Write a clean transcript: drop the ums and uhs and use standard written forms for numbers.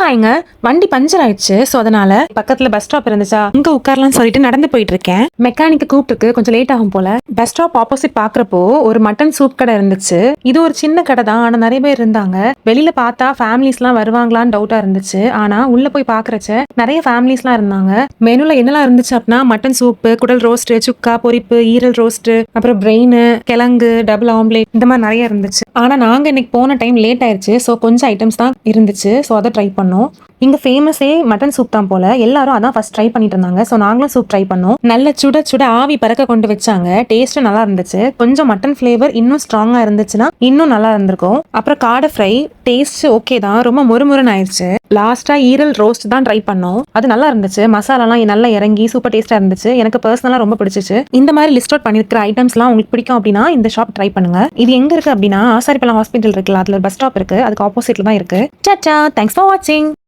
சாரிங்க, வண்டி பஞ்சர் ஆயிடுச்சு. ஸோ அதனால பக்கத்துல பஸ் ஸ்டாப் இருந்துச்சா, அங்க உட்காரலாம்னு சொல்லிட்டு நடந்து போயிட்டு இருக்கேன். மெக்கானிக்கு கூப்பிட்டு கொஞ்சம் லேட் ஆகும் போல. பஸ் ஸ்டாப் ஆப்போசிட் பாக்குறப்போ ஒரு மட்டன் சூப் கடை இருந்துச்சு. இது ஒரு சின்ன கடை தான், ஆனா நிறைய பேர் இருந்தாங்க. வெளியில பார்த்தா ஃபேமிலிஸ் எல்லாம் வருவாங்களான்னு டவுட்டா இருந்துச்சு. ஆனா உள்ள போய் பாக்குறச்ச நிறைய ஃபேமிலிஸ் எல்லாம் இருந்தாங்க. மெனுல என்னெல்லாம் இருந்துச்சு அப்படின்னா, மட்டன் சூப், குடல் ரோஸ்ட், சுக்கா, பொரிப்பு, ஈரல் ரோஸ்ட், அப்புறம் பிரெயின், கிழங்கு, டபுள் ஆம்லேட், இந்த மாதிரி நிறைய இருந்துச்சு. ஆனா நாங்க இன்னைக்கு போன டைம் லேட் ஆயிருச்சு. ஸோ கொஞ்சம் ஐட்டம்ஸ் தான் இருந்துச்சு. ஸோ அதை ட்ரை பண்ணோம். இங்க ஃபேமஸே மட்டன் சூப் தான் போல. எல்லாரும் அதான் ஃபர்ஸ்ட் ட்ரை பண்ணிட்டு இருந்தாங்க. ஸோ நாங்களும் சூப் ட்ரை பண்ணோம். நல்ல சுட சுட ஆவி பறக்க கொண்டு வச்சாங்க. டேஸ்ட்டும் நல்லா இருந்துச்சு. கொஞ்சம் மட்டன் ஃபிளேவர் இன்னும் ஸ்ட்ராங்கா இருந்துச்சுன்னா இன்னும் நல்லா இருந்திருக்கும். அப்புறம் காடை ஃப்ரை டேஸ்ட் ஓகே தான், ரொம்ப முறுமுறுன்னு ஆயிடுச்சு. லாஸ்டா ஈரல் ரோஸ்ட் தான் ட்ரை பண்ணோம். அது நல்லா இருந்துச்சு. மசாலாலாம் நல்லா இறங்கி சூப்பர் டேஸ்டா இருந்துச்சு. எனக்கு பர்சனலா ரொம்ப பிடிச்சிச்சு. இந்த மாதிரி லிஸ்ட் அவுட் பண்ணிருக்கிற ஐட்டம்ஸ்லாம் உங்களுக்கு பிடிக்கும் அப்படின்னா இந்த ஷாப் ட்ரை பண்ணுங்க. இது எங்க இருக்கு அப்படின்னா, ஆசாரிப்பள்ளம் ஹாஸ்பிட்டல் இருக்குல்ல, அதுல பஸ் ஸ்டாப் இருக்கு. அதுக்கு ஆப்போசிட்ல தான் இருக்கு. டாடா, தேங்க்ஸ் ஃபார் வாட்சிங்.